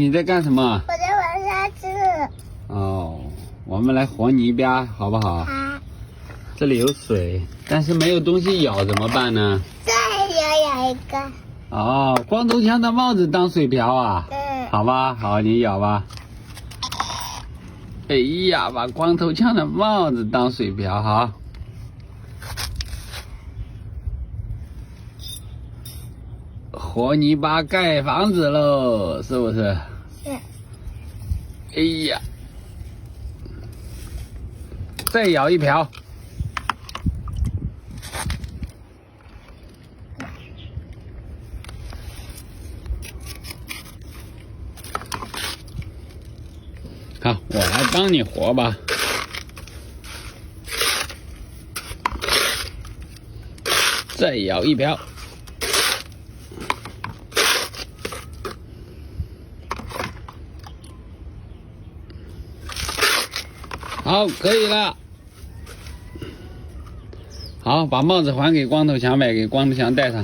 你在干什么？我在玩沙子。哦，我们来和泥巴，好不好？好。这里有水，但是没有东西咬怎么办呢？再咬一个。哦，光头强的帽子当水瓢啊？嗯。好吧，好，你咬吧。哎呀，把光头强的帽子当水瓢，好。和泥巴盖房子喽，是不是？是。哎呀，再舀一瓢。好，我来帮你和吧。再舀一瓢。好，可以了。好，把帽子还给光头强呗，给光头强戴上。